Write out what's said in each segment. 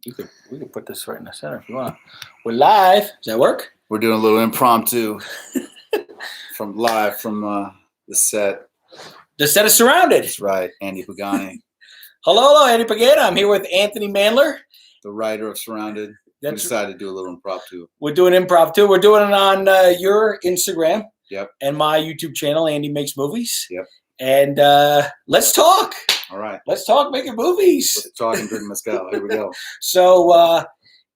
We could put this right in the center if you want. We're live. Does that work? We're doing a little impromptu from the set. The set is surrounded. That's right, Andy Pagani. Hello, Andy Pagani. I'm here with Anthony Mandler, The writer of Surrounded. We decided to do a little impromptu. We're doing improv too. We're doing it on your Instagram. Yep. And my YouTube channel, Andy Makes Movies. Yep. And let's talk. All right. Let's talk making movies. Let's talk and drink mezcal. Here we go. So,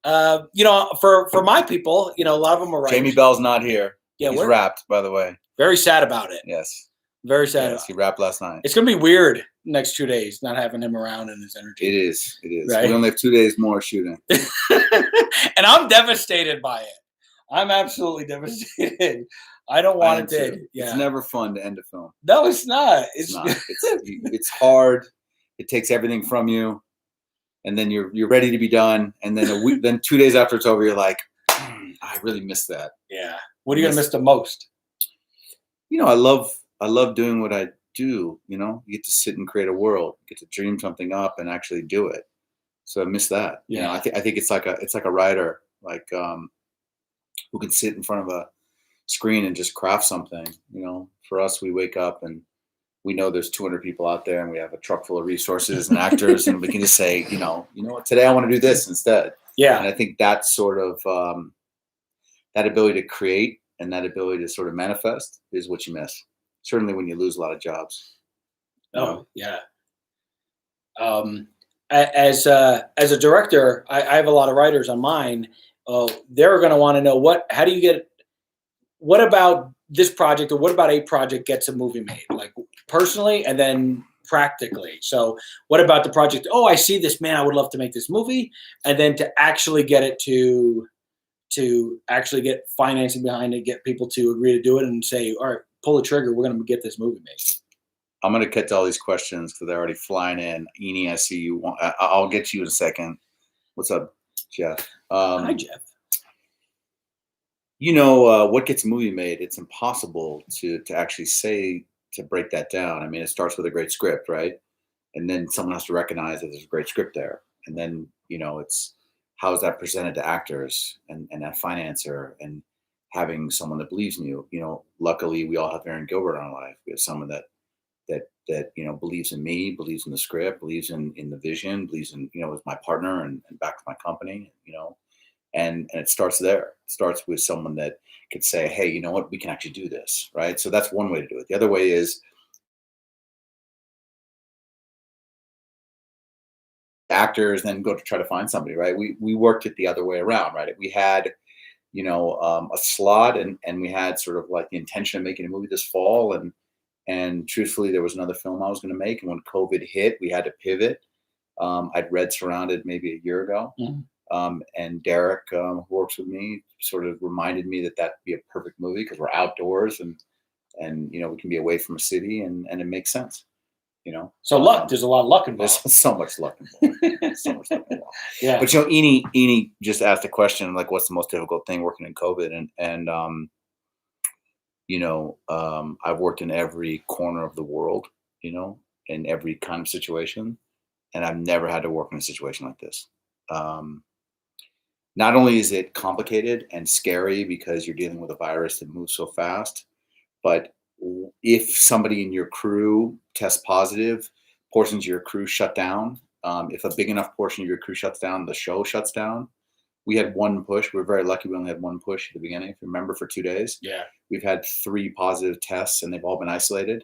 for my people, a lot of them are writers. Jamie Bell's not here. Yeah, he's wrapped, by the way. Very sad about it. Yes. Very sad. Yes, he wrapped last night. It's going to be weird next 2 days not having him around and his energy. It is. It is. Right? We only have 2 days more shooting. And I'm devastated by it. I'm absolutely devastated. I don't want it to. Yeah. It's never fun to end a film. No, it's not. It's not. It's hard. It takes everything from you, and then you're ready to be done. And then then 2 days after it's over, you're like, I really missed that. Yeah. What are you gonna miss the most? I love doing what I do. You get to sit and create a world, get to dream something up, and actually do it. So I miss that. Yeah. I think it's like a writer, who can sit in front of a screen and just craft something. For us, we wake up and we know there's 200 people out there, and we have a truck full of resources and actors, and we can just say, you know what, today I want to do this instead. Yeah. And I think that sort of that ability to create and that ability to sort of manifest is what you miss. Certainly when you lose a lot of jobs. Oh, yeah. As a director, I have a lot of writers on mine. They're going to want to know what about this project or what about a project gets a movie made, like personally and then practically. So what about the project? Oh, I see this, man, I would love to make this movie. And then to actually get it to actually get financing behind it, get people to agree to do it and say, all right, pull the trigger. We're going to get this movie made. I'm going to cut to all these questions because they're already flying in. Eni, I see you. I'll get you in a second. What's up, Jeff? Hi, Jeff. What gets a movie made? It's impossible to actually say, to break that down. I mean, it starts with a great script, right? And then someone has to recognize that there's a great script there. And then, it's how is that presented to actors and that financer and having someone that believes in you. Luckily, we all have Aaron Gilbert in our life. We have someone that believes in me, believes in the script, believes in the vision, believes in, is my partner and backs my company, and it starts there. It starts with someone that could say, hey, you know what, we can actually do this, right? So that's one way to do it. The other way is actors then go to try to find somebody, right? We worked it the other way around, right? We had, a slot and we had sort of like the intention of making a movie this fall. And truthfully, there was another film I was going to make. And when COVID hit, we had to pivot. I'd read Surrounded maybe a year ago. Mm-hmm. And Derek, who works with me, sort of reminded me that that'd be a perfect movie because we're outdoors and we can be away from a city and it makes sense, So luck, there's a lot of luck involved. There's so much luck involved. So much luck involved. Yeah. But Eni just asked a question like, what's the most difficult thing working in COVID? And I've worked in every corner of the world, in every kind of situation, and I've never had to work in a situation like this. Not only is it complicated and scary because you're dealing with a virus that moves so fast, but if somebody in your crew tests positive, portions of your crew shut down. If a big enough portion of your crew shuts down, the show shuts down. We had one push. We're very lucky. We only had one push at the beginning, if you remember, for 2 days. Yeah. We've had 3 positive tests and they've all been isolated.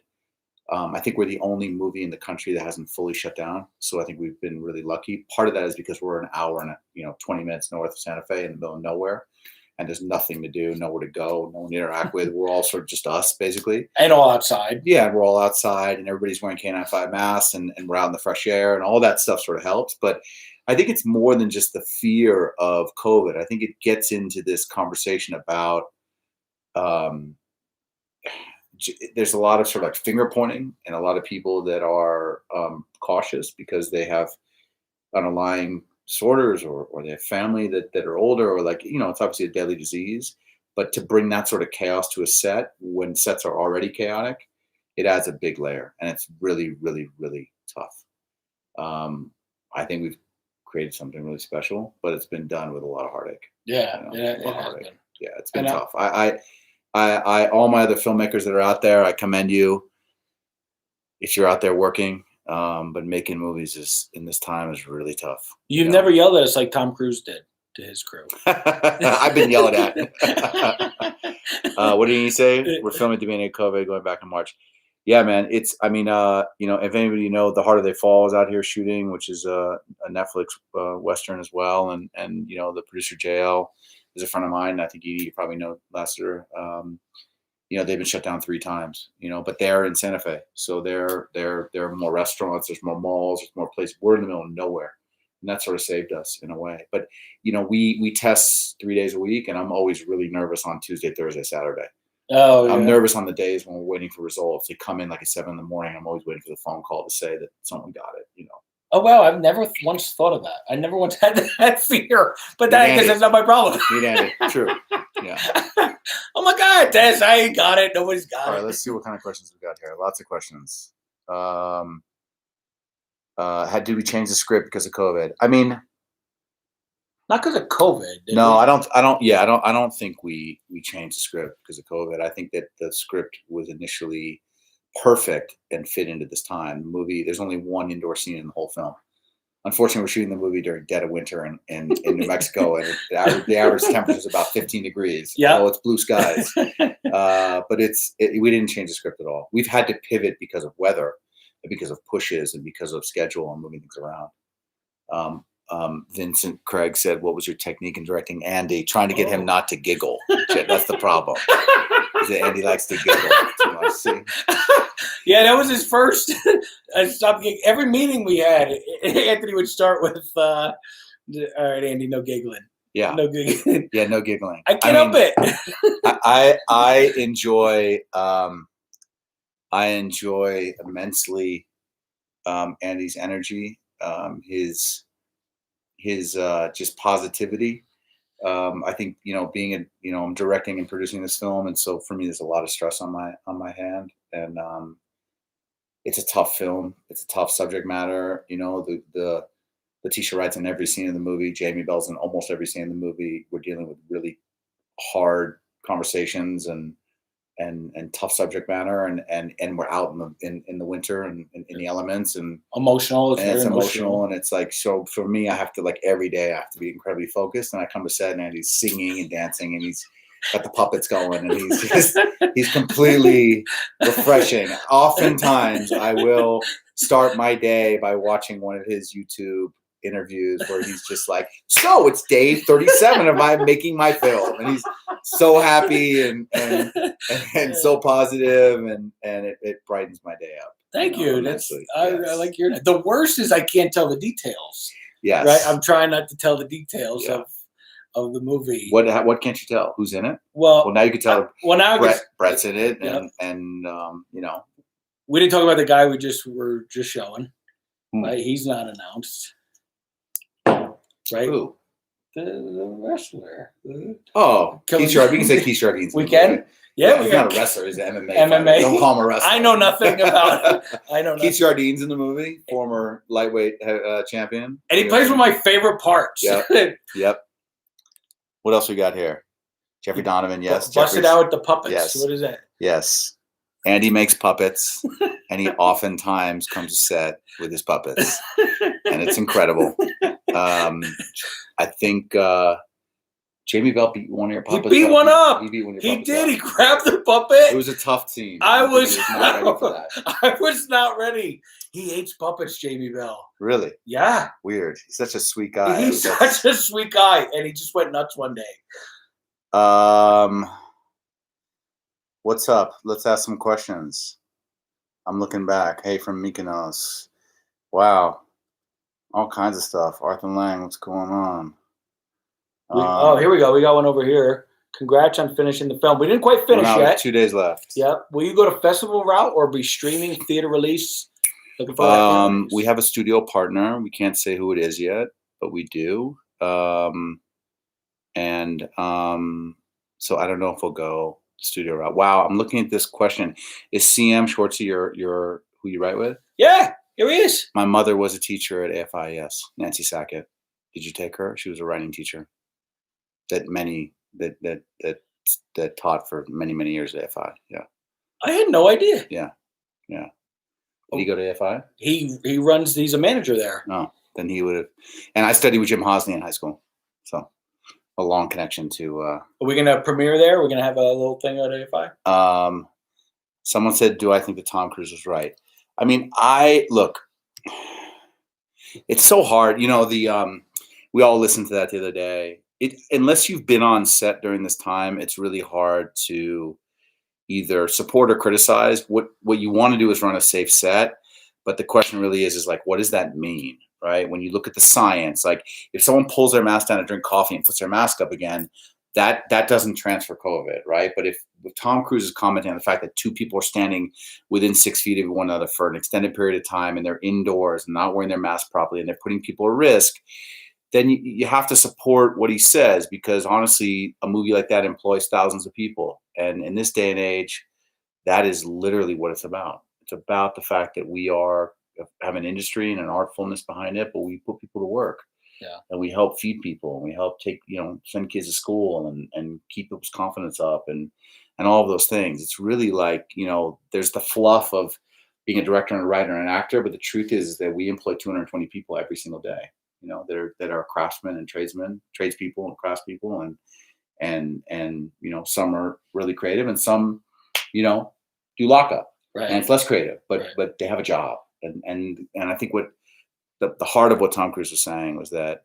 I think we're the only movie in the country that hasn't fully shut down. So I think we've been really lucky. Part of that is because we're an hour and 20 minutes north of Santa Fe in the middle of nowhere. And there's nothing to do, nowhere to go, no one to interact with. We're all sort of just us, basically. And all outside. Yeah, we're all outside and everybody's wearing K95 masks and we're out in the fresh air and all that stuff sort of helps. But I think it's more than just the fear of COVID. I think it gets into this conversation about there's a lot of sort of like finger pointing and a lot of people that are cautious because they have underlying disorders or they have family that are older or it's obviously a deadly disease. But to bring that sort of chaos to a set when sets are already chaotic, it adds a big layer and it's really, really, really tough. I think we've created something really special, but it's been done with a lot of heartache. Yeah, You know, yeah, a it lot of has heartache. been. Yeah, it's been And tough. All my other filmmakers that are out there, I commend you if you're out there working. But making movies is in this time is really tough. You've you know? never yelled at us like Tom Cruise did to his crew. I've been yelled at. What did you say? We're filming at the beginning of COVID, going back in March. Yeah, man. It's. I mean, if anybody The Harder They Fall is out here shooting, which is a Netflix Western as well, and the producer JL is a friend of mine. I think you probably know Lester. They've been shut down 3 times. But they're in Santa Fe, so there are more restaurants, there's more malls, there's more places. We're in the middle of nowhere, and that sort of saved us in a way. But we test 3 days a week, and I'm always really nervous on Tuesday, Thursday, Saturday. Oh, yeah. I'm nervous on the days when we're waiting for results. They come in like at 7 a.m. I'm always waiting for the phone call to say that someone got it. Oh, wow. I've never once thought of that. I never once had that fear. But Meet I guess Andy. that's not my problem. Meet Andy. True. Yeah. Oh, my God, Des, I ain't got it. Nobody's got All it. right, let's see what kind of questions we got here. Lots of questions. Did we change the script because of COVID? I mean, Not because of COVID. did no, we? I don't think we changed the script because of COVID. I think that the script was initially perfect and fit into this time. The movie, there's only one indoor scene in the whole film. Unfortunately, we're shooting the movie during dead of winter in New Mexico, and the average temperature is about 15 degrees. Yeah. Although it's blue skies. But we didn't change the script at all. We've had to pivot because of weather, and because of pushes, and because of schedule and moving things around. Vincent Craig said, "What was your technique in directing Andy?" Trying to get him not to giggle. That's the problem. Is that Andy likes to giggle too much. See? Yeah, that was his first every meeting we had. Anthony would start with, "All right, Andy, no giggling." Yeah. No giggling. Yeah, no giggling. I can't help it. I enjoy immensely Andy's energy, his just positivity. I think being I'm directing and producing this film, and so for me, there's a lot of stress on my hand, and it's a tough film. It's a tough subject matter. The Letitia Wright's in every scene of the movie. Jamie Bell's in almost every scene in the movie. We're dealing with really hard conversations and tough subject matter, and we're out in the winter and in the elements, and Emotional. it's emotional, and it's like, so for me, I have to, like, every day I have to be incredibly focused, and I come to set and he's singing and dancing, and he's got the puppets going, and he's completely refreshing. Oftentimes I will start my day by watching one of his YouTube interviews where he's just like, "So it's day 37 of my making my film," and he's so happy and so positive, and it brightens my day up. Thank you. That's immensely. I Yes. like your. The worst is I can't tell the details. Yes. Right. I'm trying not to tell the details Yeah. of the movie. What can't you tell? Who's in it? Well, Well, now you can tell. well, now Brett's in it, Yep. and we didn't talk about the guy we were just showing. Hmm. Right. He's not announced. Right. Who? The wrestler. Oh, Kelvin- Keith Jardine. We can say Keith Jardine's. We can? Yeah, we he's got not a wrestler. He's an MMA. MMA. Fighter. Don't call him a wrestler. I know nothing about it. I know nothing. Keith Jardine's in the movie, former lightweight champion, And he plays one of my favorite parts. Yep. Yep. What else we got here? Jeffrey Donovan. Yes. Busted out with the puppets. Yes. What is that? Yes. Andy makes puppets, and he oftentimes comes to set with his puppets, and it's incredible. I think Jamie Bell beat one of your puppets. He beat one up. He beat one of your He puppets did. up. He grabbed the puppet. It was a tough scene. I think was he not ready for that. I was not ready. He hates puppets, Jamie Bell. Really Yeah. weird. He's such a sweet guy. He's such a sweet guy, and he just went nuts one day. What's up? Let's ask some questions. I'm looking back. Hey, from Mykonos. Wow. All kinds of stuff. Arthur Lang, what's going on? Here we go. We got one over here. Congrats on finishing the film. We didn't quite finish yet. 2 days left. Yep. Will you go to festival route or be streaming theater release? Looking for that We have a studio partner. We can't say who it is yet, but we do. So I don't know if we'll go studio route. Wow, I'm looking at this question. Is CM Schwartzy your who you write with? Yeah, here he is. My mother was a teacher at AFI, yes. Nancy Sackett. Did you take her? She was a writing teacher that taught for many years at AFI. Yeah. I had no idea. Yeah. Did he go to AFI? He runs. He's a manager there. No, then he would have. And I studied with Jim Hosny in high school, so a long connection to. Are we gonna premiere there? We're gonna have a little thing at AFI. Someone said, "Do I think that Tom Cruise was right?" I mean, look. It's so hard, we all listened to that the other day. Unless you've been on set during this time, it's really hard to either support or criticize. What you want to do is run a safe set, but the question really is like, what does that mean, right? When you look at the science, like if someone pulls their mask down to drink coffee and puts their mask up again, that doesn't transfer COVID, right? But if Tom Cruise is commenting on the fact that two people are standing within 6 feet of one another for an extended period of time and they're indoors and not wearing their mask properly and they're putting people at risk, then you have to support what he says, because honestly, a movie like that employs thousands of people. And in this day and age, that is literally what it's about. It's about the fact that we have an industry and an artfulness behind it, but we put people to work. Yeah. And we help feed people, and we help send kids to school and keep people's confidence up and all of those things. It's really like, there's the fluff of being a director and a writer and an actor, but the truth is that we employ 220 people every single day, that are craftsmen and tradespeople and craftspeople, and some are really creative and some, do lockup, right. And it's less creative, but right. But they have a job. And I think what the heart of what Tom Cruise was saying was that,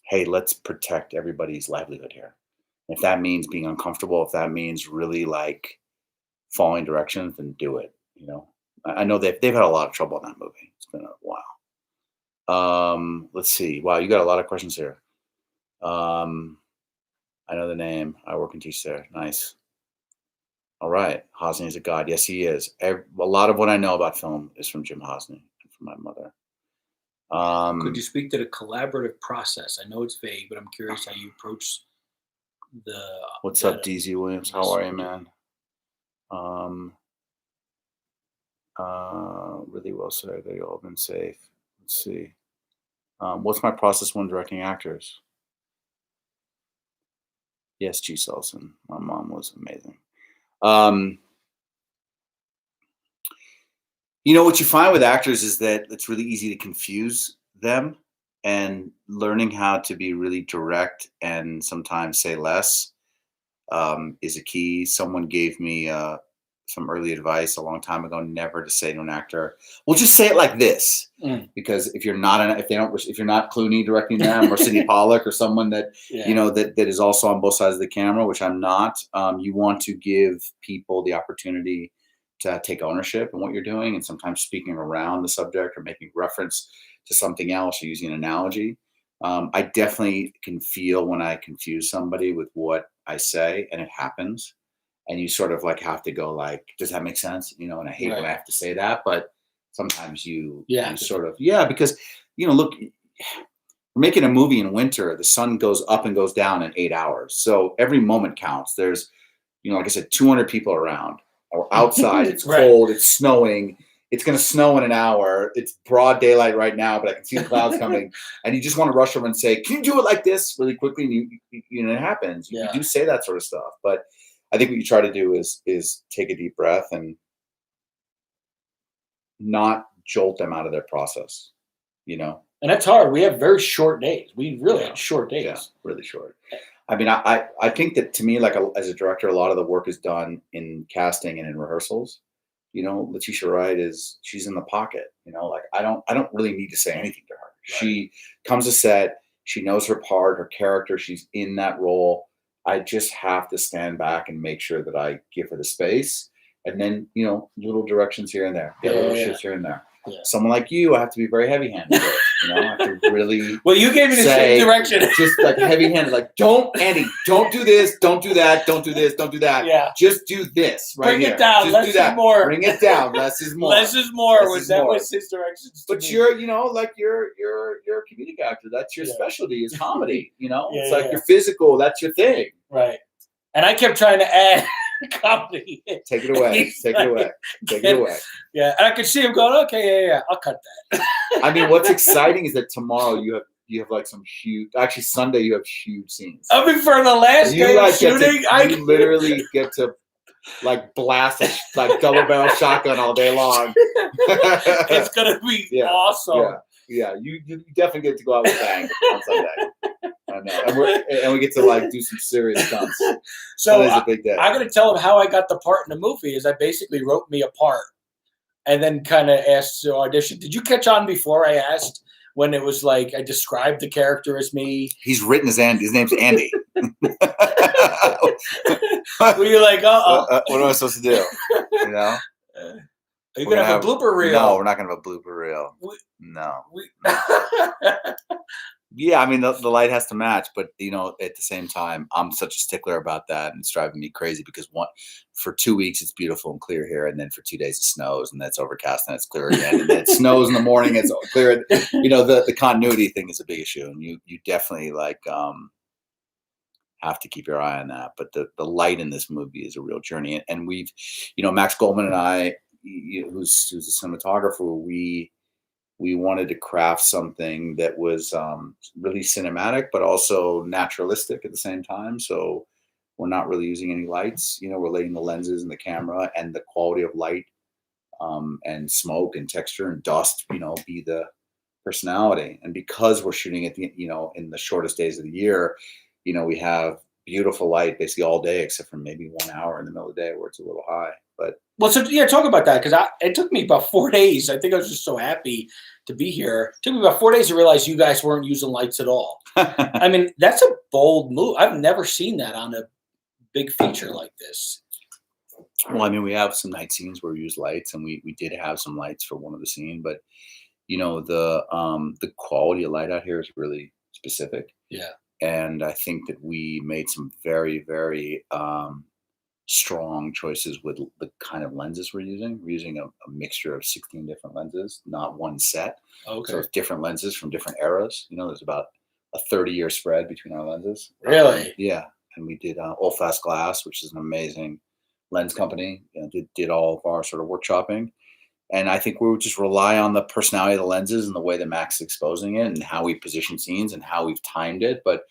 hey, let's protect everybody's livelihood here. If that means being uncomfortable, if that means really like following directions, then do it. I know they've had a lot of trouble in that movie. It's been a while. Let's see. Wow, you got a lot of questions here. I know the name. I work and teach there. Nice. All right. Hosny is a god. Yes, he is. A lot of what I know about film is from Jim Hosny and from my mother. Could you speak to the collaborative process? I know it's vague, but I'm curious how you approach the. What's up, DZ Williams? How are you, man? Really well said. They all been safe. Let's see. What's my process when directing actors? Yes, G. Selson. My mom was amazing. What you find with actors is that it's really easy to confuse them, and learning how to be really direct and sometimes say less is a key. Someone gave me some early advice a long time ago, never to say to an actor, well, just say it like this. Because if you're not Clooney directing them or Sidney Pollack or someone that, that is also on both sides of the camera, which I'm not, you want to give people the opportunity to take ownership in what you're doing, and sometimes speaking around the subject or making reference to something else or using an analogy. I definitely can feel when I confuse somebody with what I say, and it happens. And you sort of like have to go like, does that make sense? And I hate when I have to say that, but sometimes you sort of, because, look, we're making a movie in winter. The sun goes up and goes down in 8 hours. So every moment counts. There's, like I said, 200 people around or outside. It's cold. It's snowing. It's going to snow in an hour. It's broad daylight right now, but I can see the clouds coming. And you just want to rush over and say, can you do it like this really quickly? And it happens. You do say that sort of stuff. But I think what you try to do is take a deep breath and not jolt them out of their process, And that's hard. We have very short days. We really have short days. Yeah, really short. I mean, I think that to me, like as a director, a lot of the work is done in casting and in rehearsals. Letitia Wright she's in the pocket. Like I don't really need to say anything to her. Right. She comes to set. She knows her part, her character. She's in that role. I just have to stand back and make sure that I give her the space, and then little directions here and there, little shifts here and there. Yeah. Someone like you, I have to be very heavy-handed. I have to really. Well, you gave me the same direction. Just like heavy-handed, like Andy, don't do this, don't do that, don't do this, don't do that. Yeah. Just do this. Right Bring here. it down. Just Less is more. Bring it down. Less is more. Less is more. That was his directions. But you're, like you're a comedic actor. That's your specialty is comedy. It's like your physical. That's your thing. Right. And I kept trying to add comedy. Take it away. Take it away. Take it away. Yeah, and I could see him going, okay, yeah, I'll cut that. I mean, what's exciting is that tomorrow you have like some huge. Actually, Sunday you have huge scenes. I mean, for the last day of shooting, you literally get to like blast a like double barrel shotgun all day long. It's gonna be awesome. Yeah. You definitely get to go out with a bang on Sunday. I know, and we get to like do some serious stunts. So a big day. I'm gonna tell him how I got the part in the movie. Is I basically wrote me a part, and then kind of asked to audition. Did you catch on before I asked? When it was like I described the character as me. He's written as Andy. His name's Andy. Were you like, what am I supposed to do? You know? Are you gonna have a blooper reel? No, we're not gonna have a blooper reel. No. Yeah, I mean the light has to match, but you know, at the same time, I'm such a stickler about that, and it's driving me crazy because for 2 weeks it's beautiful and clear here, and then for 2 days it snows, and then it's overcast and it's clear again, and then it snows in the morning, it's clear. You know, the continuity thing is a big issue, and you definitely like have to keep your eye on that. But the light in this movie is a real journey, and we've, you know, Max Goldman and I, who's a cinematographer, we wanted to craft something that was really cinematic, but also naturalistic at the same time. So we're not really using any lights. You know, we're letting the lenses and the camera and the quality of light and smoke and texture and dust, you know, be the personality. And because we're shooting at the, you know, in the shortest days of the year, you know, we have beautiful light basically all day, except for maybe 1 hour in the middle of the day where it's a little high. But well, so yeah, talk about that, because it took me about 4 days. I think I was just so happy to be here. It took me about 4 days to realize you guys weren't using lights at all. I mean, that's a bold move. I've never seen that on a big feature like this. Well, I mean, we have some night scenes where we use lights, and we did have some lights for one of the scenes, but you know, the quality of light out here is really specific. Yeah. And I think that we made some very, very strong choices with the kind of lenses we're using. We're using a mixture of 16 different lenses, not one set. Okay. So it's different lenses from different eras. You know, there's about a 30-year spread between our lenses. Really? Yeah. And we did Old Fast Glass, which is an amazing lens company. You know, did all of our sort of workshopping. And I think we would just rely on the personality of the lenses and the way that Max is exposing it and how we position scenes and how we've timed it. But,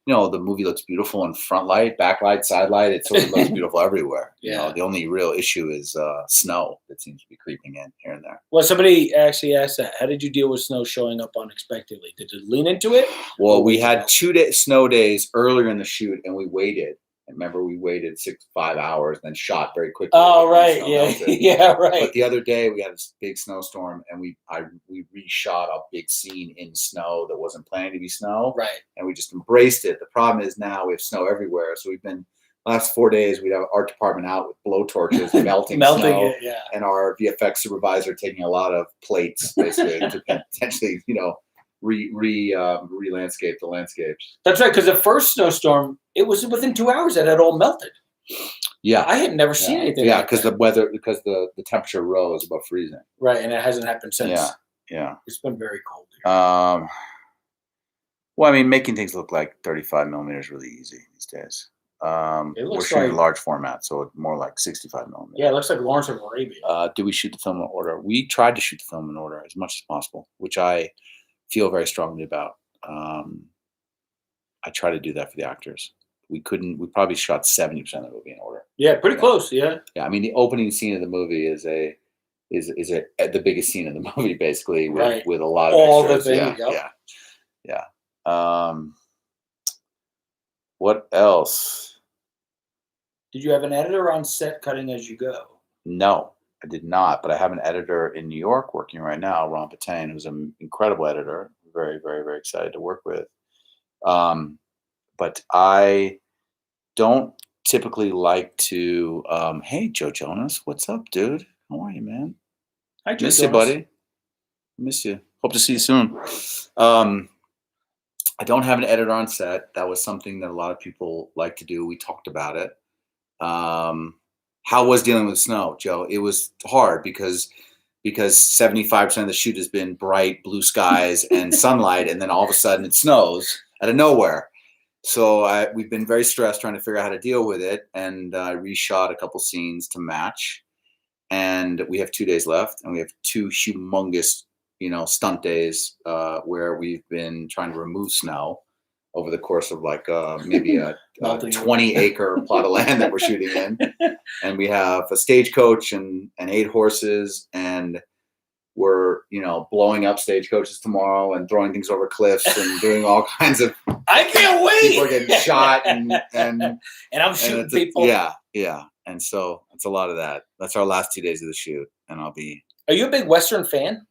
you know, the movie looks beautiful in front light, backlight, side light. It sort of looks beautiful everywhere. Yeah. You know, the only real issue is snow that seems to be creeping in here and there. Well, somebody actually asked that. How did you deal with snow showing up unexpectedly? Did you lean into it? Well, we had 2 snow days earlier in the shoot, and we waited. Remember, we waited 5 hours, then shot very quickly. Oh, right. Yeah. Yeah, right. But the other day we had this big snowstorm, and we reshot a big scene in snow that wasn't planning to be snow. Right. And we just embraced it. The problem is now we have snow everywhere. So we've been last 4 days, we'd have our art department out with blowtorches melting snow, it, yeah. And our VFX supervisor taking a lot of plates basically to potentially, you know, re-landscape the landscapes. That's right, because the first snowstorm, it was within 2 hours that it all melted. Yeah, I had never seen anything. Yeah, like because the temperature rose above freezing. Right, and it hasn't happened since. Yeah. It's been very cold here. Well, I mean, making things look like 35 millimeters is really easy these days. We're shooting large format, so it's more like 65 millimeters. Yeah, it looks like Lawrence of Arabia. Do we shoot the film in order? We tried to shoot the film in order as much as possible, which I feel very strongly about. I try to do that for the actors. We probably shot 70% of the movie in order. Yeah, pretty close. Yeah. Yeah, I mean, the opening scene of the movie is the biggest scene in the movie, basically, with a lot of all extras. The things. Yeah. What else? Did you have an editor on set cutting as you go? No, I did not. But I have an editor in New York working right now, Ron Patain, who's an incredible editor. Very, very, very excited to work with. But I don't typically like to. Hey, Joe Jonas, what's up, dude? How are you, man? Hi, Joe Miss Jonas. you, buddy. Miss you. Hope to see you soon. I don't have an editor on set. That was something that a lot of people like to do. We talked about it. How was dealing with snow, Joe? It was hard because 75% of the shoot has been bright blue skies and sunlight, and then all of a sudden it snows out of nowhere. So we've been very stressed trying to figure out how to deal with it, and I reshot a couple scenes to match. And we have 2 days left, and we have 2 humongous, stunt days where we've been trying to remove snow over the course of like maybe a 20-acre plot of land that we're shooting in. And we have a stagecoach and 8 horses, and we're blowing up stagecoaches tomorrow and throwing things over cliffs and doing all kinds of. I can't wait. People are getting shot and I'm shooting people. Yeah. And so it's a lot of that. That's our last 2 days of the shoot, and I'll be. Are you a big Western fan?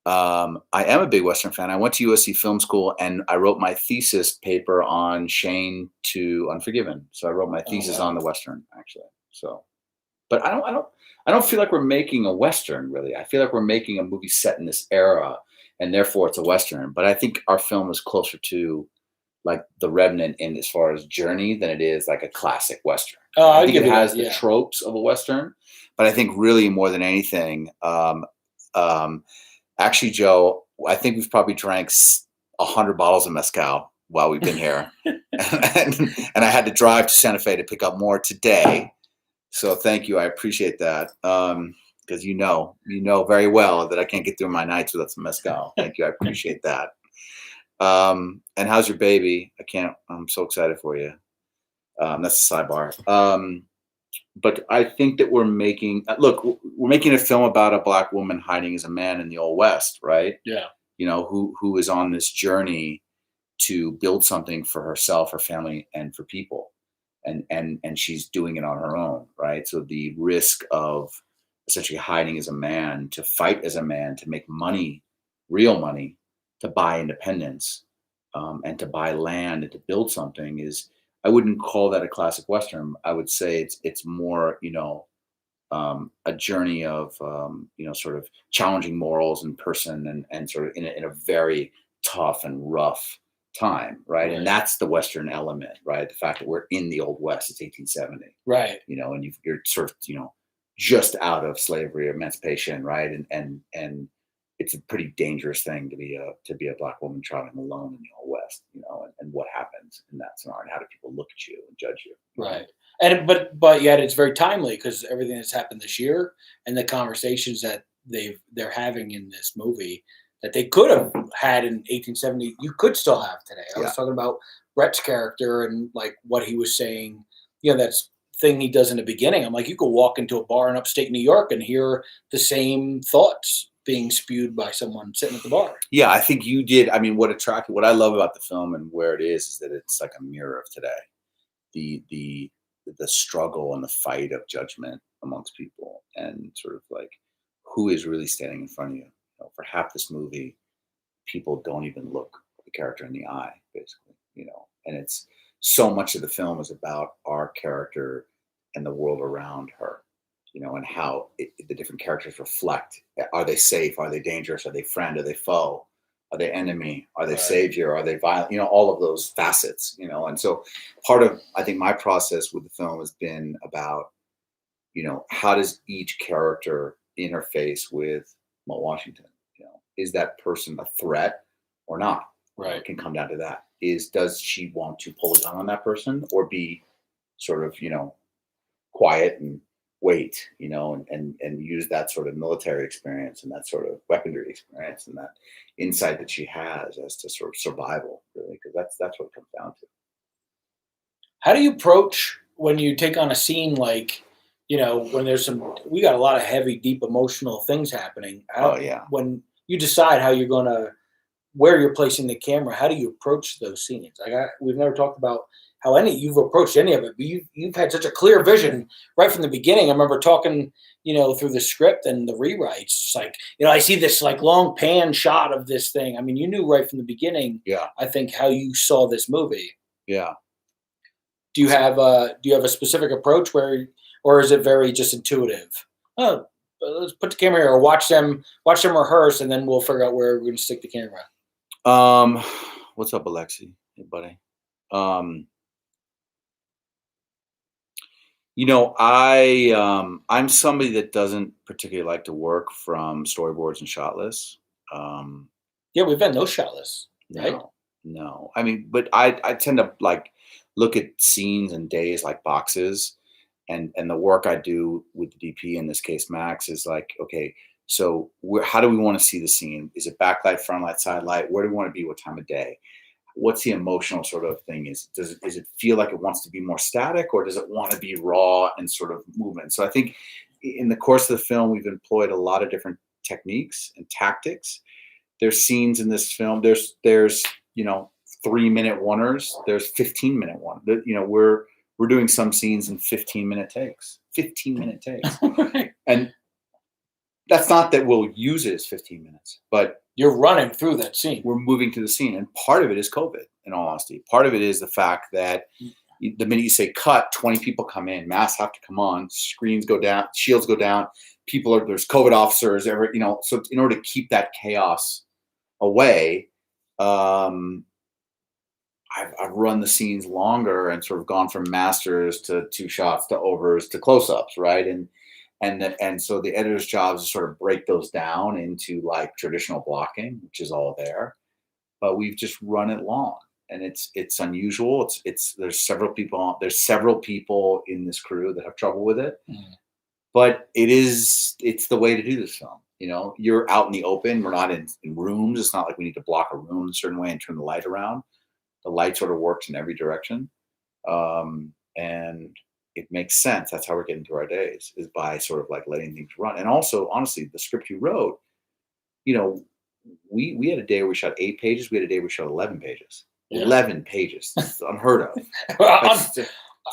I am a big Western fan. I went to USC Film School, and I wrote my thesis paper on Shane to Unforgiven. So I wrote my thesis on the Western, actually. So, but I don't feel like we're making a Western, really. I feel like we're making a movie set in this era, and therefore it's a Western. But I think our film is closer to like The Revenant in as far as journey than it is like a classic Western. I think it has the tropes of a Western, but I think really more than anything, actually, Joe, I think we've probably drank 100 bottles of Mezcal while we've been here. and I had to drive to Santa Fe to pick up more today. So thank you. I appreciate that. Because you know very well that I can't get through my nights without some Mezcal. Thank you. I appreciate that. And how's your baby? I'm so excited for you. That's a sidebar. But I think that we're making a film about a Black woman hiding as a man in the Old West, right? Yeah. Who is on this journey to build something for herself, her family, and for people. And she's doing it on her own, right? So the risk of essentially hiding as a man, to fight as a man, to make money, real money, to buy independence, and to buy land and to build something is, I wouldn't call that a classic Western. I would say it's more, a journey of, sort of challenging morals in person and sort of in a very tough and rough time, right? And that's the Western element, right? The fact that we're in the Old West, it's 1870, right? And you're sort of, just out of slavery, emancipation, right? And it's a pretty dangerous thing to be a Black woman traveling alone in the Old West, and what happens in that scenario, and how do people look at you and judge you? Right. And but yet it's very timely because everything that's happened this year and the conversations that they're having in this movie that they could have had in 1870, you could still have today. I was talking about Brett's character and like what he was saying, that's thing he does in the beginning. I'm like, you could walk into a bar in upstate New York and hear the same thoughts being spewed by someone sitting at the bar. Yeah, I think you did. I mean, what I love about the film and where it is that it's like a mirror of today. The struggle and the fight of judgment amongst people, and sort of like who is really standing in front of you. For half this movie, people don't even look the character in the eye, basically, and it's so much of the film is about our character and the world around her, and how the different characters reflect. Are they safe? Are they dangerous? Are they friend? Are they foe? Are they enemy? Are they savior? Are they violent? All of those facets, and so part of, I think, my process with the film has been about, how does each character interface with Mount Washington? Is that person a threat or not? Right. It can come down to that. Does she want to pull a gun on that person or be sort of, quiet and wait, and use that sort of military experience and that sort of weaponry experience and that insight that she has as to sort of survival, really, because that's what it comes down to. How do you approach when you take on a scene like, when we got a lot of heavy, deep emotional things happening. When you decide how you're going to, where you're placing the camera, how do you approach those scenes? We've never talked about how you've approached any of it, but you've had such a clear vision right from the beginning. I remember talking, through the script and the rewrites. It's like, I see this like long pan shot of this thing. I mean, you knew right from the beginning. Yeah. I think how you saw this movie. Yeah. Do you have a specific approach or is it very just intuitive? Oh, let's put the camera here, or watch them rehearse, and then we'll figure out where we're going to stick the camera. What's up, Alexi? Hey, buddy. I'm somebody that doesn't particularly like to work from storyboards and shot lists. Yeah, we've had no shot lists, right? No. I mean, but I tend to like look at scenes and days like boxes, and the work I do with the DP, in this case Max, is like, okay, so how do we want to see the scene? Is it backlight, front light, side light? Where do we want to be? What time of day? What's the emotional sort of thing? Does it feel like it wants to be more static, or does it want to be raw and sort of movement? So I think in the course of the film, we've employed a lot of different techniques and tactics. There's scenes in this film. There's 3-minute oneers. There's 15-minute one. We're doing some scenes in 15-minute takes. 15-minute takes. And that's not that we'll use it as 15 minutes, but you're running through that scene. We're moving to the scene. And part of it is COVID, in all honesty. Part of it is the fact that the minute you say cut, 20 people come in, masks have to come on, screens go down, shields go down, there's COVID officers, so in order to keep that chaos away, I've run the scenes longer and sort of gone from masters to 2 shots to overs to close-ups, right? And so the editor's job is to sort of break those down into like traditional blocking, which is all there, but we've just run it long, and it's unusual. There's several people in this crew that have trouble with it, but it's the way to do this film. You're out in the open. We're not in rooms. It's not like we need to block a room a certain way and turn the light around. The light sort of works in every direction, and it makes sense. That's how we're getting through our days, is by sort of like letting things run. And also, honestly, the script you wrote, we had a day where we shot 8 pages. We had a day where we shot 11 pages. Yeah. 11 pages. It's unheard of. It's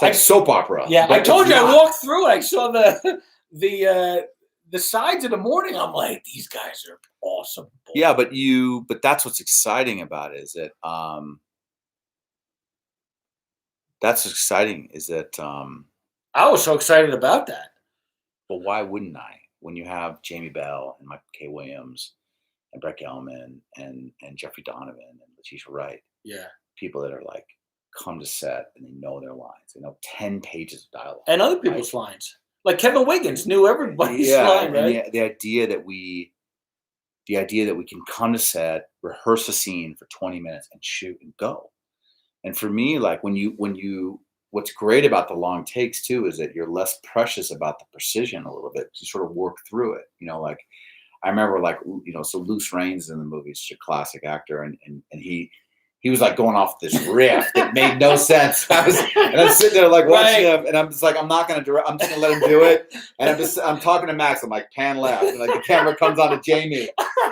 like soap opera. Yeah, I told you, I walked through. I saw the sides in the morning. I'm like, these guys are awesome. Yeah, but that's what's exciting about it, is that I was so excited about that. But why wouldn't I? When you have Jamie Bell and Michael K. Williams and Brett Gelman and Jeffrey Donovan and Letitia Wright. Yeah. People that are like, come to set and they know their lines. They know 10 pages of dialogue. And other people's lines. Like Kevin Wiggins knew everybody's line, right? And the idea that we can come to set, rehearse a scene for 20 minutes and shoot and go. And for me, like what's great about the long takes too is that you're less precious about the precision a little bit. You sort of work through it. Like I remember, so Luce Rains in the movie is such a classic actor, and he was like going off this riff that made no sense. I'm sitting there like watching him, and I'm just like, I'm not gonna direct. I'm just gonna let him do it. And I'm talking to Max. I'm like, pan left, and like the camera comes on to Jamie,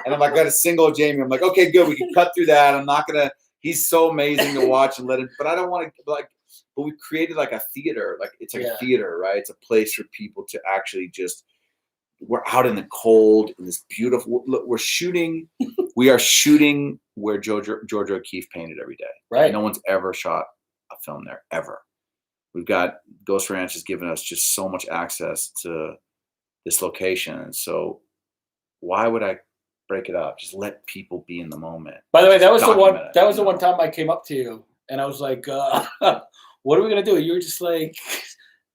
and I'm like, got a single Jamie. I'm like, okay, good, we can cut through that. I'm not gonna. He's so amazing to watch and let him, but I don't want to like. But we created like a theater, like it's like a theater, right? It's a place for people to actually just. We're out in the cold in this beautiful. Look, we are shooting where Georgia O'Keeffe painted every day. Right. No one's ever shot a film there ever. We've got Ghost Ranch has given us just so much access to this location, and so why would I break it up? Just let people be in the moment. By the way, that was the one. That was the one time I came up to you, and I was like, "What are we gonna do?" You were just like,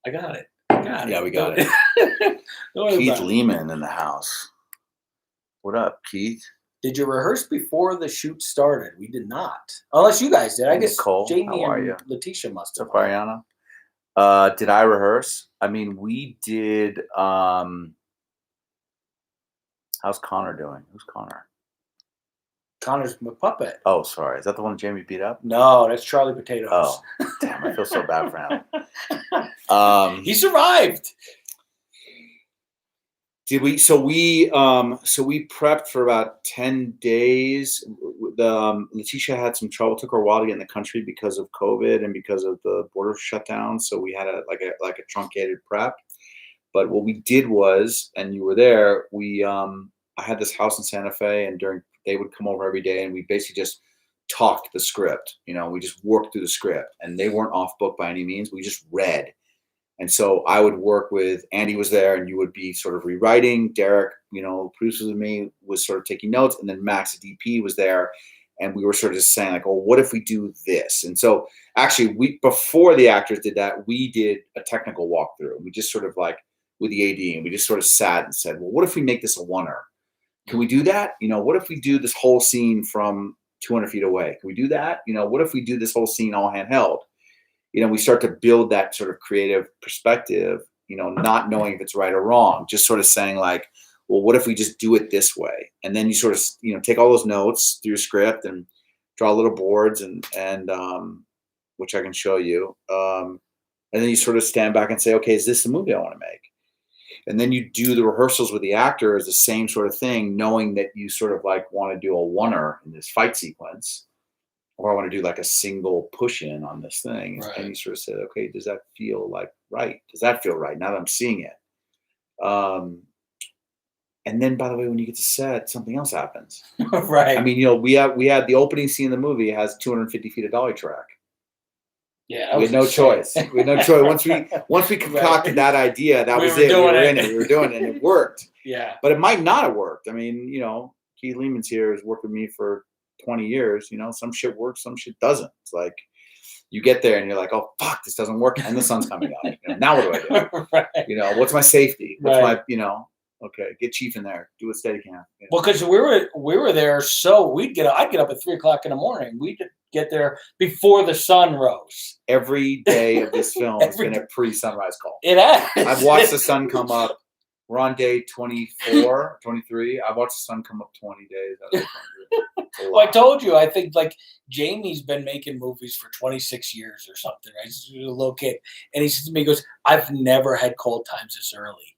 "I got it." Yeah, we got it. Keith Lehman in the house. What up, Keith? Did you rehearse before the shoot started? We did not. Unless you guys did. I guess Nicole, Jamie and Letitia must have. Ariana? Did I rehearse? I mean, we did. How's Connor doing? Who's Connor? Connor's my puppet. Oh, sorry. Is that the one Jamie beat up? No, that's Charlie Potatoes. Oh, damn. I feel so bad for him. He survived. Did we? So we prepped for about 10 days. Letitia had some trouble. Took her a while to get in the country because of COVID and because of the border shutdown. So we had a truncated prep. But what we did was, and you were there, I had this house in Santa Fe, and they would come over every day, and we basically just talked the script. We just worked through the script, and they weren't off book by any means. We just read. And so I would work with Andy was there, and you would be sort of rewriting. Derek, producers with me, was sort of taking notes, and then Max, the DP, was there, and we were sort of just saying like, "Oh, what if we do this?" And so actually, before the actors did that, we did a technical walkthrough. We just sort of like with the AD, and we just sort of sat and said, "Well, what if we make this a oneer? Can we do that? What if we do this whole scene from 200 feet away. Can we do that? You know, what if we do this whole scene all handheld? You know, we start to build that sort of creative perspective, you know, not knowing if it's right or wrong, just sort of saying like, well, what if we just do it this way? And then you sort of, you know, take all those notes through your script and draw little boards and which I can show you. And then you sort of stand back and say, okay, is this the movie I want to make? And then you do the rehearsals with the actor as the same sort of thing, knowing that you sort of like want to do a oneer in this fight sequence, or I want to do like a single push in on this thing. Right. And you sort of said, okay, does that feel like right? Does that feel right now that I'm seeing it? And then, by the way, when you get to set, something else happens. Right. I mean, you know, we had the opening scene in the movie has 250 feet of dolly track. Yeah, We had no choice. We had no choice. Once we concocted that idea, that was it. We were in it. We were doing it, and it worked. Yeah. But it might not have worked. I mean, you know, Keith Lehman's here has worked with me for 20 years. You know, some shit works, some shit doesn't. It's like you get there and you're like, oh fuck, this doesn't work, and the sun's coming out. You know, now what do I do? Right. You know, what's my safety? What's Right. my, you know, okay, get Chief in there, do a steady cam. You know? Well, because we were there, so I'd get up at 3 o'clock in the morning. We'd get there before the sun rose. Every day of this film has been a pre-sunrise call. It has. I've watched the sun come up. We're on day 24, 23. I've watched the sun come up 20 days out of the 23. Well, I told you, I think like Jamie's been making movies for 26 years or something, right? He's a little kid. And he says to me, he goes, I've never had call times this early.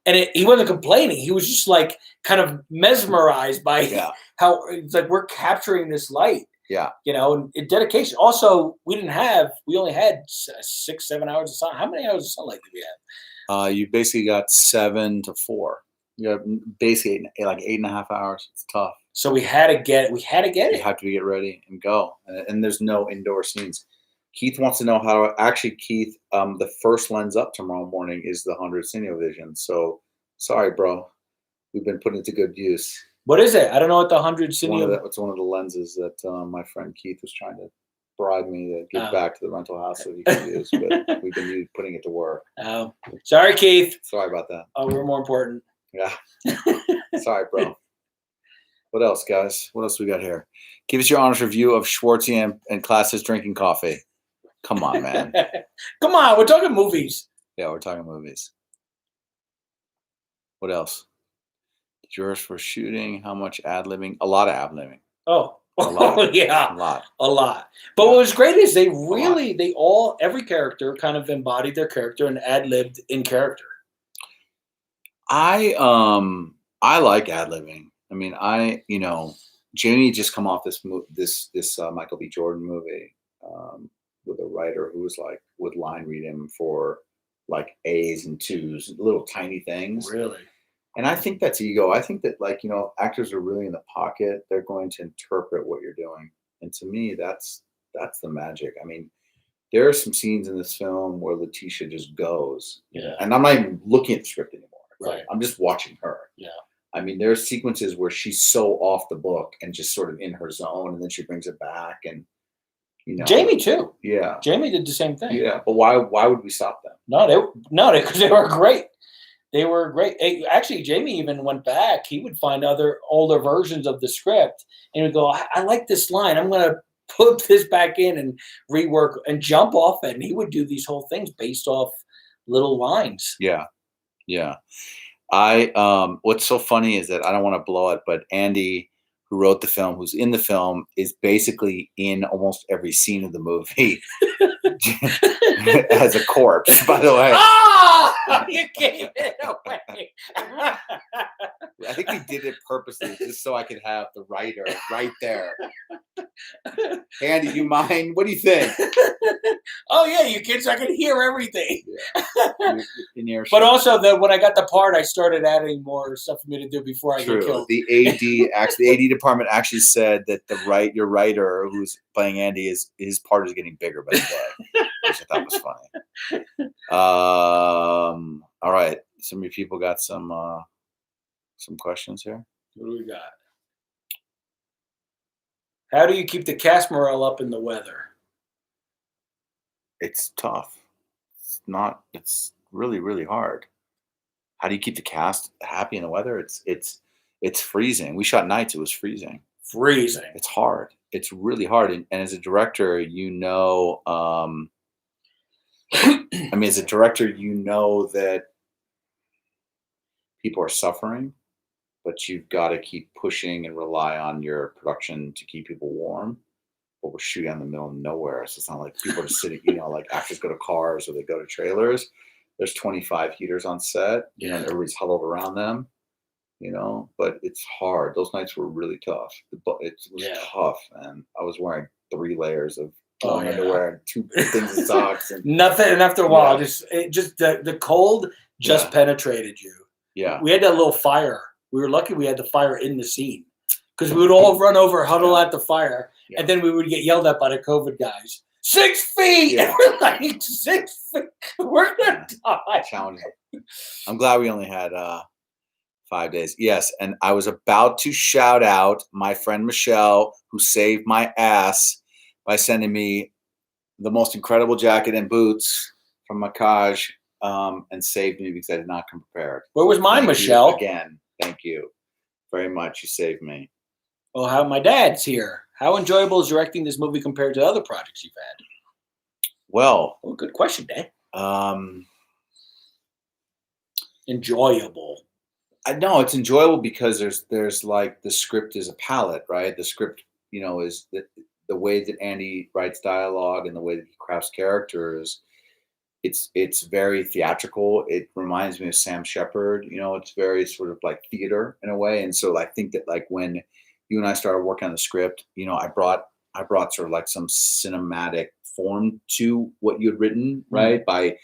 And he wasn't complaining. He was just like kind of mesmerized by how it's like we're capturing this light. Yeah. You know, and dedication. Also, we only had 6-7 hours of sun. How many hours of sunlight did we have? You basically got 7 to 4. You have basically like 8.5 hours. It's tough. So we had to get it. You have to get ready and go. And there's no indoor scenes. Keith wants to know how. Actually, Keith, the first lens up tomorrow morning is the 100 Cinevision. So sorry, bro. We've been putting it to good use. What is it? I don't know what the 100 Cinevision. It's one of the lenses that my friend Keith was trying to bribe me to give back to the rental house so he could use. But we've been putting it to work. Oh, sorry, Keith. Sorry about that. Oh, we're more important. Yeah. Sorry, bro. What else, guys? What else we got here? Give us your honest review of Schwartzy and Classes drinking coffee. Come on, man. Come on, we're talking movies. Yeah, we're talking movies. What else? Yours for shooting? How much ad-libbing? A lot of ad-libbing. Oh, a lot. Yeah, a lot. But what was great is every character kind of embodied their character and ad-libbed in character. I like ad-libbing. I mean, Jamie just come off this Michael B. Jordan movie with a writer who was like would line read him for like A's and 2s, little tiny things. Really. And I think that's ego. I think that actors are really in the pocket. They're going to interpret what you're doing. And to me, that's the magic. I mean, there are some scenes in this film where Letitia just goes. Yeah. And I'm not even looking at the script anymore. Right. I'm just watching her. Yeah. I mean, there are sequences where she's so off the book and just sort of in her zone, and then she brings it back. And Jamie too. Yeah. Jamie did the same thing. Yeah. But why would we stop them? No, because they were great. They were great. Actually, Jamie even went back. He would find other older versions of the script and he'd go, I like this line. I'm going to put this back in and rework and jump off it. And he would do these whole things based off little lines. Yeah. Yeah. What's so funny is that I don't want to blow it, but Andy, who wrote the film, who's in the film, is basically in almost every scene of the movie as a corpse, by the way. Ah! You gave it away. I think we did it purposely just so I could have the writer right there. Andy, you mind? What do you think? Oh, yeah, you kids, I can hear everything. Yeah. But also, when I got the part, I started adding more stuff for me to do before I get killed. The AD department actually said that your writer, who's playing Andy, his part is getting bigger by the day, which I thought was funny. All right, some of you people got some questions here. What do we got? How do you keep the cast morale up in the weather? It's tough. It's really, really hard. How do you keep the cast happy in the weather? It's freezing. We shot nights. It was freezing. freezing. It's hard. It's really hard. And as a director, as a director, that people are suffering, but you've got to keep pushing and rely on your production to keep people warm. But we're shooting out in the middle of nowhere, so it's not like people are just sitting. Like actors go to cars or they go to trailers. There's 25 heaters on set. Everybody's huddled around them. But it's hard. Those nights were really tough. It was tough, and I was wearing 3 layers of underwear and 2 things of socks and nothing. And after a while, just the cold penetrated you. Yeah, we had that little fire. We were lucky we had the fire in the scene because we would all run over, huddle at the fire, and then we would get yelled at by the COVID guys. 6 feet. Yeah. And we're like 6 feet. We're gonna die. Challenging. I'm glad we only had 5 days. Yes, and I was about to shout out my friend Michelle, who saved my ass by sending me the most incredible jacket and boots from Macaj, and saved me because I did not come prepared. Where was mine, Michelle? Again, thank you very much. You saved me. Well, how my dad's here. How enjoyable is directing this movie compared to other projects you've had? Well, good question, Dave. Enjoyable. I know it's enjoyable because there's like the script is a palette, right? The script, is the way that Andy writes dialogue and the way that he crafts characters. It's very theatrical. It reminds me of Sam Shepard. It's very sort of like theater in a way. And so I think that like when you and I started working on the script, I brought sort of like some cinematic form to what you had written, right? By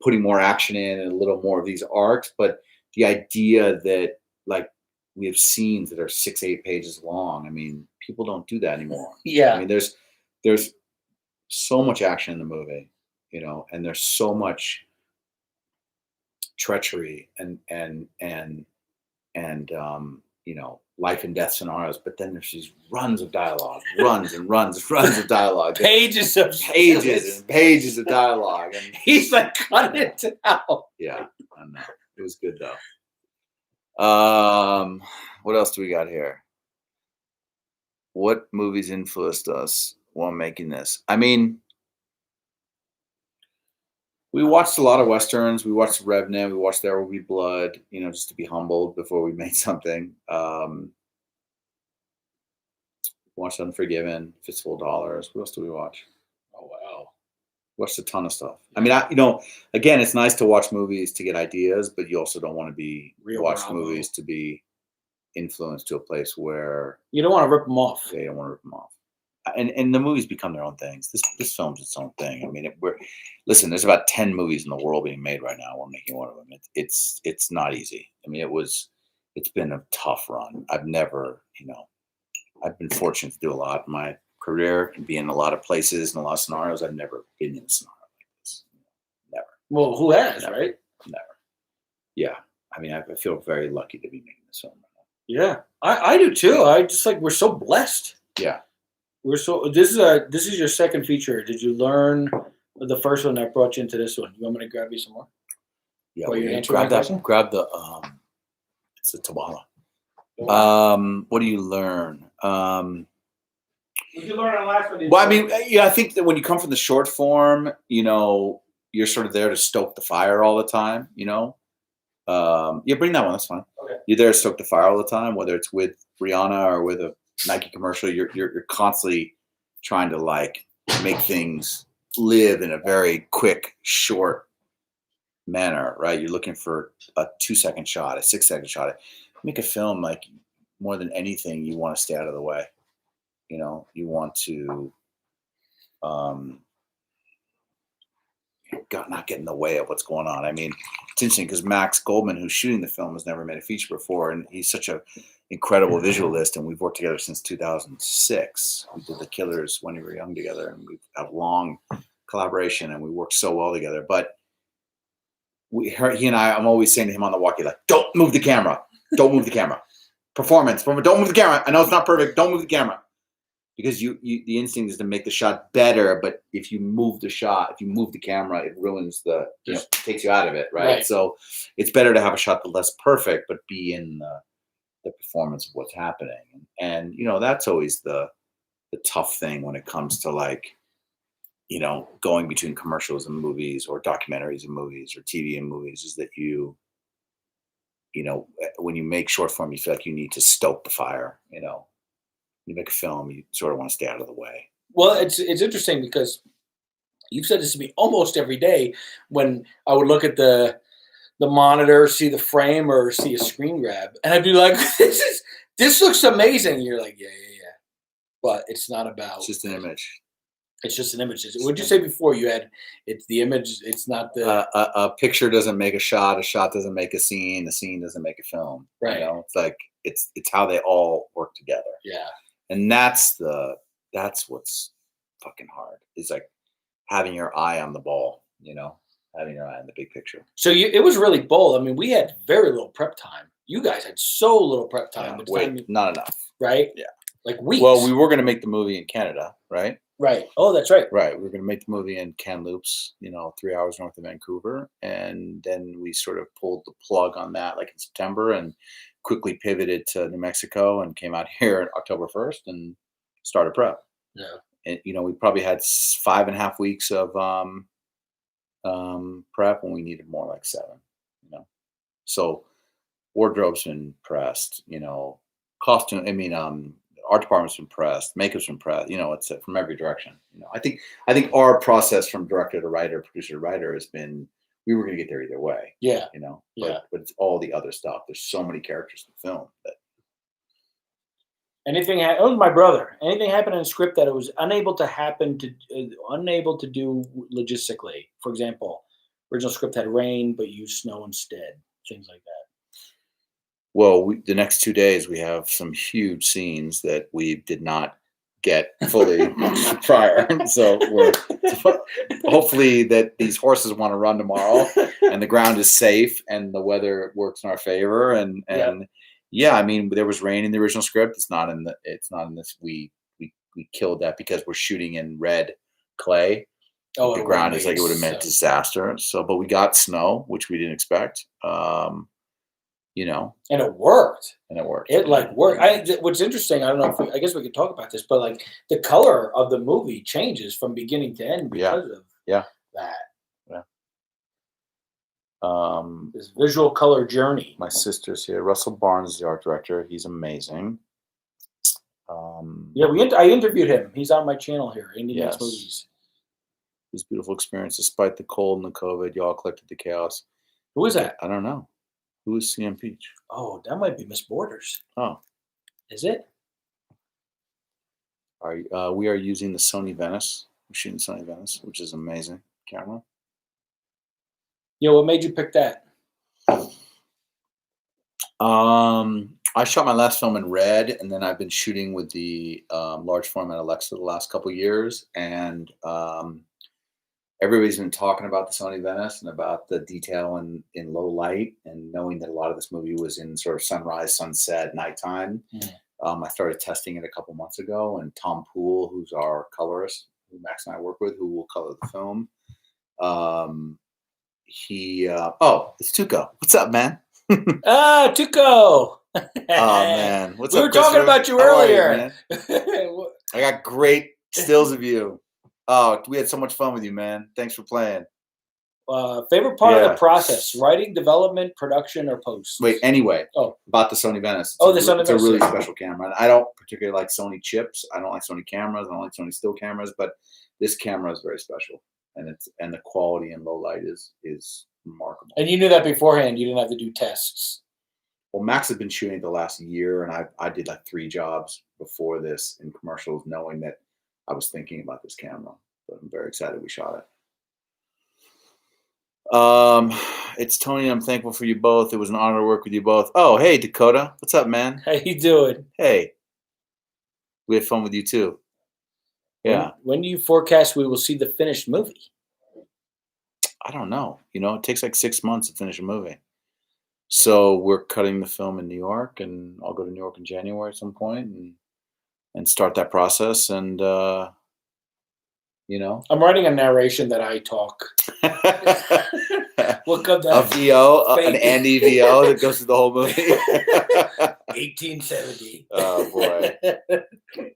putting more action in and a little more of these arcs. But the idea that like we have scenes that are 6-8 pages long. I mean, people don't do that anymore. Yeah. I mean, there's so much action in the movie, and there's so much treachery and life and death scenarios, but then there's these runs of dialogue, runs and runs of dialogue, pages and pages of dialogue, and he's like cutting it out. Yeah, I know. It was good though. What else do we got here? What movies influenced us while making this? I mean, we watched a lot of Westerns. We watched Revenant. We watched There Will Be Blood, just to be humbled before we made something. Watched Unforgiven, Fistful of Dollars. What else do we watch? Oh, wow. Watched a ton of stuff. I mean, again, it's nice to watch movies to get ideas, but you also don't want to watch movies to be influenced to a place where you don't want to rip them off. Yeah, you don't want to rip them off. And the movies become their own things. This film's its own thing. I mean, listen. There's about 10 movies in the world being made right now. We're making one of them. It's not easy. I mean, it's been a tough run. I've been fortunate to do a lot in my career and be in a lot of places and a lot of scenarios. I've never been in a scenario like this. Never. Well, who has, Never. Right? Never. Yeah. I mean, I feel very lucky to be making this film. Yeah, I do too. I just we're so blessed. Yeah. This is your second feature. Did you learn the first one that brought you into this one? You want me to grab you some more? Yeah, grab the it's a Tawala. What do you learn? What did you learn on the last one? Well, I mean, I think that when you come from the short form, you're sort of there to stoke the fire all the time, bring that one, that's fine. Okay. You're there to stoke the fire all the time, whether it's with Rihanna or with a Nike commercial. You're constantly trying to like make things live in a very quick, short manner, right? You're looking for a 2-second shot, a 6-second shot. Make a film, like more than anything, you want to stay out of the way. You want to not get in the way of what's going on. I mean, it's interesting because Max Goldman, who's shooting the film, has never made a feature before, and he's such an incredible visualist, and we've worked together since 2006. We did The Killers when we were young together, and we have long collaboration, and we work so well together. But he and I'm always saying to him on the walkie, like, don't move the camera. Don't move the camera. Performance. Don't move the camera. I know it's not perfect. Don't move the camera. Because the instinct is to make the shot better, but if you move the camera, it ruins takes you out of it, right? So it's better to have a shot that's less perfect, but be in the performance of what's happening. And you know, that's always the tough thing when it comes to like, you know, going between commercials and movies or documentaries and movies or TV and movies, is that you know, when you make short form, you feel like you need to stoke the fire. You know, you make a film, you sort of want to stay out of the way. Well, it's interesting because you've said this to me almost every day when I would look at the monitor, see the frame, or see a screen grab, and I'd be like, "This looks amazing." And you're like, "Yeah." But it's not about. It's just an image. It's just an image. What did you say before? You had it's the image. It's not the a picture doesn't make a shot doesn't make a scene doesn't make a film. Right. You know, it's like it's how they all work together. Yeah. And that's what's fucking hard. Is like having your eye on the ball. You know, having your eye on the big picture. So it was really bold. I mean, we had very little prep time. You guys had so little prep time. Not enough. Right. Yeah. Like weeks. Well, we were going to make the movie in Canada, right? Right. Oh, that's right. Right. We were going to make the movie in Kamloops, you know, 3 hours north of Vancouver. And then we sort of pulled the plug on that like in September and quickly pivoted to New Mexico and came out here on October 1st and started prep. Yeah. And, you know, we probably had 5.5 weeks of prep when we needed more like 7, you know. So wardrobe's been pressed, you know, art department's been pressed, makeup's been pressed, you know, it's from every direction. You know, I think our process from director to writer, producer to writer has been, we were going to get there either way. Yeah. You know, Yeah. But it's all the other stuff. There's so many characters in the film that. It was my brother. Anything happened in the script that it was unable to do logistically. For example, original script had rain, but used snow instead. Things like that. Well, the next 2 days we have some huge scenes that we did not get fully prior. So we're hopefully that these horses want to run tomorrow, and the ground is safe, and the weather works in our favor. And yeah, I mean, there was rain in the original script. It's not in this. We killed that because we're shooting in red clay. Oh, the ground is like, it would have meant disaster. So, but we got snow, which we didn't expect. You know, and it worked. It like worked. What's interesting, I don't know if I guess we could talk about this, but like the color of the movie changes from beginning to end because of that. Yeah. This visual color journey. My sister's here. Russell Barnes is the art director. He's amazing. Yeah, I interviewed him. He's on my channel here. Indie Makes Movies. His beautiful experience, despite the cold and the COVID, y'all collected the chaos. Who is that? I don't know. Who is CM Peach? Oh, that might be Miss Borders. Oh, is it? We are using the Sony Venice. We're shooting Sony Venice, which is an amazing camera. Yeah, what made you pick that? I shot my last film in red, and then I've been shooting with the large format Alexa the last couple of years, and everybody's been talking about the Sony Venice and about the detail in low light, and knowing that a lot of this movie was in sort of sunrise, sunset, nighttime. I started testing it a couple months ago, and Tom Poole, who's our colorist, who Max and I work with, who will color the film, it's Tuco. What's up, man? Tuco. Oh man, we were talking about you earlier. I got great stills of you. Oh, we had so much fun with you, man. Thanks for playing. Favorite part of the process: writing, development, production, or post? Wait, anyway. About the Sony Venice. It's a really special camera. And I don't particularly like Sony chips. I don't like Sony cameras. I don't like Sony still cameras. But this camera is very special, and the quality in low light is remarkable. And you knew that beforehand. You didn't have to do tests. Well, Max has been shooting the last year, and I did like 3 jobs before this in commercials, knowing that I was thinking about this camera. But I'm very excited we shot it. It's Tony. I'm thankful for you both. It was an honor to work with you both. Oh, hey, Dakota. What's up, man? How you doing? Hey. We had fun with you too. Yeah. When do you forecast we will see the finished movie? I don't know. You know, it takes like 6 months to finish a movie. So we're cutting the film in New York, and I'll go to New York in January at some point and start that process. And, you know, I'm writing a narration that I talk. What comes out? A VO, an Andy VO that goes through the whole movie. 1870. Oh boy.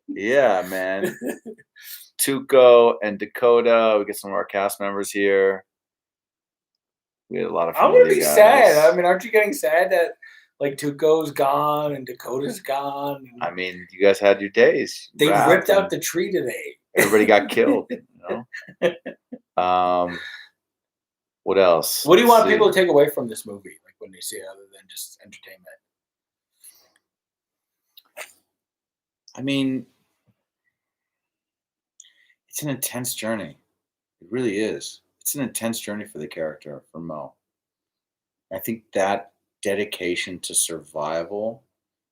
Yeah, man. Tuco and Dakota. We get some of our cast members here. We had a lot of I'm familiar gonna be guys. sad. I mean, aren't you getting sad that like Tuco's gone and Dakota's gone? I mean, you guys had your days. They wrapped, ripped out and the tree today. everybody got killed. What else? What do you Let's want see. people to take away from this movie, like when they see it, other than just entertainment? I mean, it's an intense journey. It really is. It's an intense journey for the character, for Mo. I think that dedication to survival,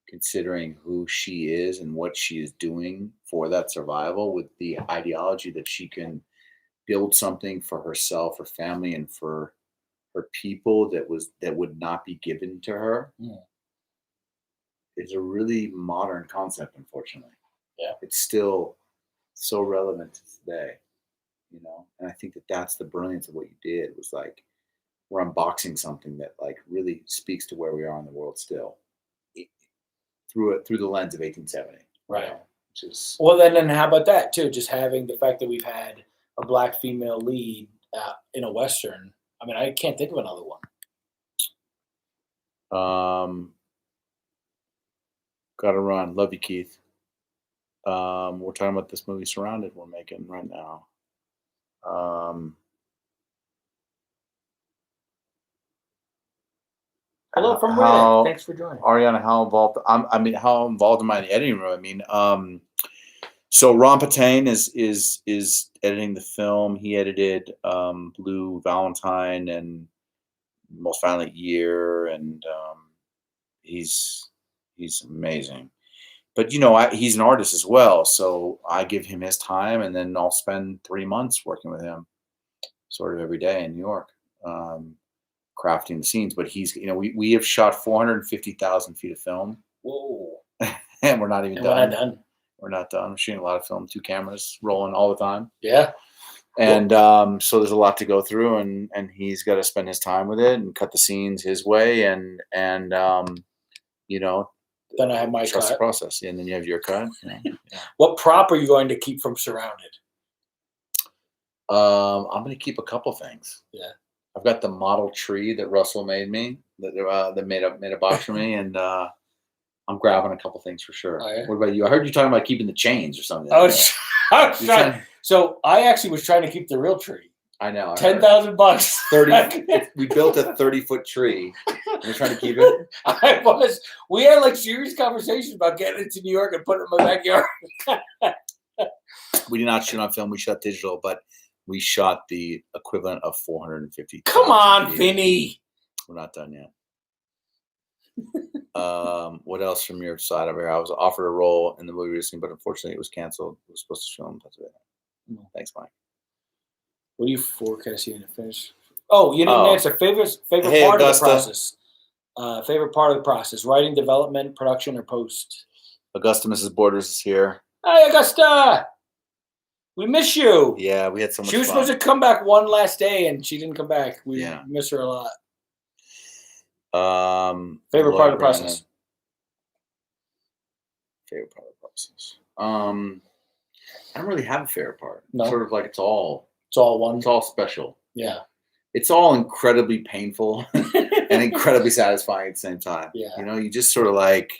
considering who she is and what she is doing for that survival, with the ideology that she can build something for herself, her family, and for her people that would not be given to her, is a really modern concept, unfortunately. Yeah. It's still so relevant to today, and I think that that's the brilliance of what you did, was like, we're unboxing something that like really speaks to where we are in the world still, through the lens of 1870. Right. Which is, Well, then how about that too? Just having the fact that we've had a black female lead in a Western. I mean, I can't think of another one. Gotta run. Love you, Keith. We're talking about this movie Surrounded we're making right now. Hello from Reddit. Thanks for joining. Ariana, how involved? How involved am I in the editing room? I mean, so Ron Patain is editing the film. He edited Blue Valentine and Most Violent Year, and he's amazing. But he's an artist as well, so I give him his time, and then I'll spend 3 months working with him, sort of every day in New York, crafting the scenes. But he's, we have shot 450,000 feet of film. Whoa! And we're not even done. We're not done. We're not done. We're shooting a lot of film, 2 cameras rolling all the time. Yeah. And so there's a lot to go through, and he's got to spend his time with it and cut the scenes his way, and then I have my trust the cut. process. And then you have your cut. Yeah. What prop are you going to keep from Surrounded? I'm going to keep a couple things. Yeah. I've got the model tree that Russell made me, that made a box for me, and I'm grabbing a couple things for sure. Oh, yeah? What about you? I heard you talking about keeping the chains or something. So I actually was trying to keep the real tree. I know. $10,000. 30. We built a 30-foot tree. And we're trying to keep it. We had like serious conversations about getting it to New York and putting it in my backyard. We did not shoot on film. We shot digital, but we shot the equivalent of 450. Come on, Vinny. We're not done yet. What else from your side over here? I was offered a role in the movie recently, but unfortunately it was canceled. It was supposed to show in Pennsylvania. Thanks, Mike. What are you forecasting to finish? Oh, you didn't answer. Favorite Hey, part Augusta. of the process. Favorite part of the process: writing, development, production, or post. Augusta, Mrs. Borders is here. Hey, Augusta. We miss you. Yeah, we had so much She was fun. supposed to come back one last day, and she didn't come back. We miss her a lot. Favorite part of the process. Favorite part of the process. I don't really have a favorite part. No. Sort of like it's all one. It's all special. Yeah. It's all incredibly painful and incredibly satisfying at the same time. Yeah. You just sort of like,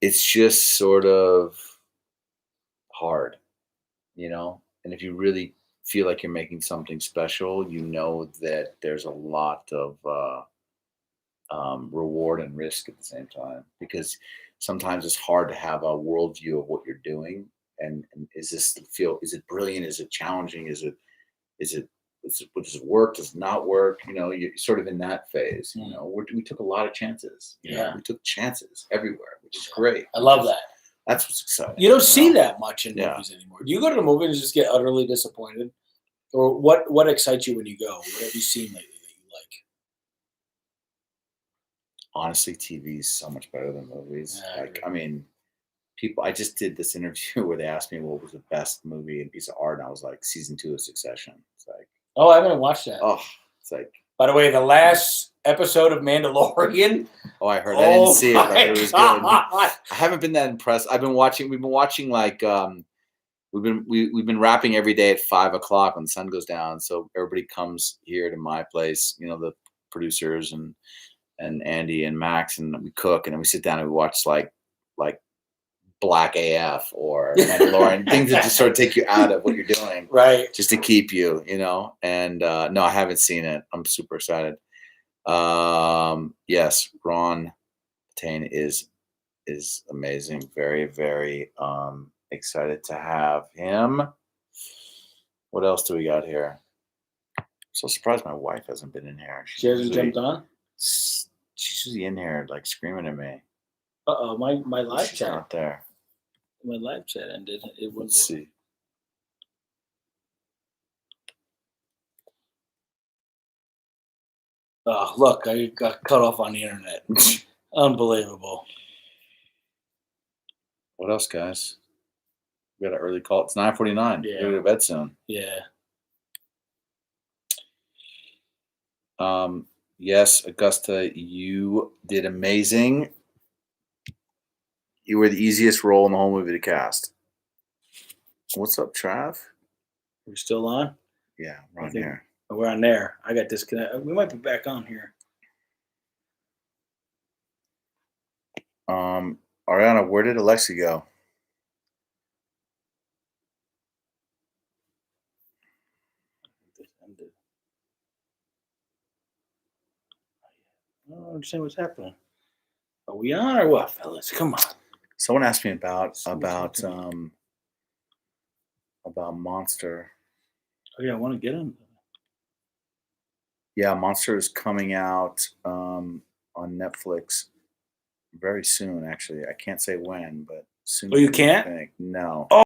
it's just sort of hard, and if you really feel like you're making something special, that there's a lot of reward and risk at the same time, because sometimes it's hard to have a worldview of what you're doing. And is it brilliant? Is it challenging? Does it work? Does it not work? You're sort of in that phase. We took a lot of chances. We took chances everywhere, which is great. I love that. That's what's exciting. You don't see that much in movies anymore. Do you go to the movie and just get utterly disappointed? Or what excites you when you go? What have you seen lately that you like? Honestly, TV is so much better than movies. Yeah, I just did this interview where they asked me what was the best movie and piece of art, and I was like, season 2 of Succession. It's like, oh, I haven't watched that. Oh, it's like, By the way, the last episode of Mandalorian. Oh, I heard. I didn't see it, but my it was good. God. I haven't been that impressed. We've been watching like we've been rapping every day at 5 o'clock when the sun goes down. So everybody comes here to my place, you know, the producers and Andy and Max, and we cook, and then we sit down and we watch like Black AF or Mandalorian, things that just sort of take you out of what you're doing, Right. just to keep you, you know. And no, I haven't seen it. I'm super excited. Yes, Ron Tane is amazing. Very, very excited to have him. What else do we got here? So surprised my wife hasn't been in here. She hasn't jumped on? She's usually in here like screaming at me. Uh-oh, my live She's chat. not there. My live chat ended. It wouldn't Let's work. see. Oh, look, I got cut off on the internet. Unbelievable. What else, guys? We got an early call. It's 9:49. Yeah. Go to bed soon. Yeah. Yes, Augusta, you did amazing. You were the easiest role in the whole movie to cast. What's up, Trav? We're still on? Yeah, we're on think- here. Oh, we're on there. I got disconnected. We might be back on here. Ariana, where did Alexa go? I don't understand what's happening. Are we on or what, fellas? Come on. Someone asked me about happening? Monster. Oh, yeah, I want to get him. Yeah, Monster is coming out on Netflix very soon. Actually, I can't say when, but soon. Oh, you can't? I think. No. Oh.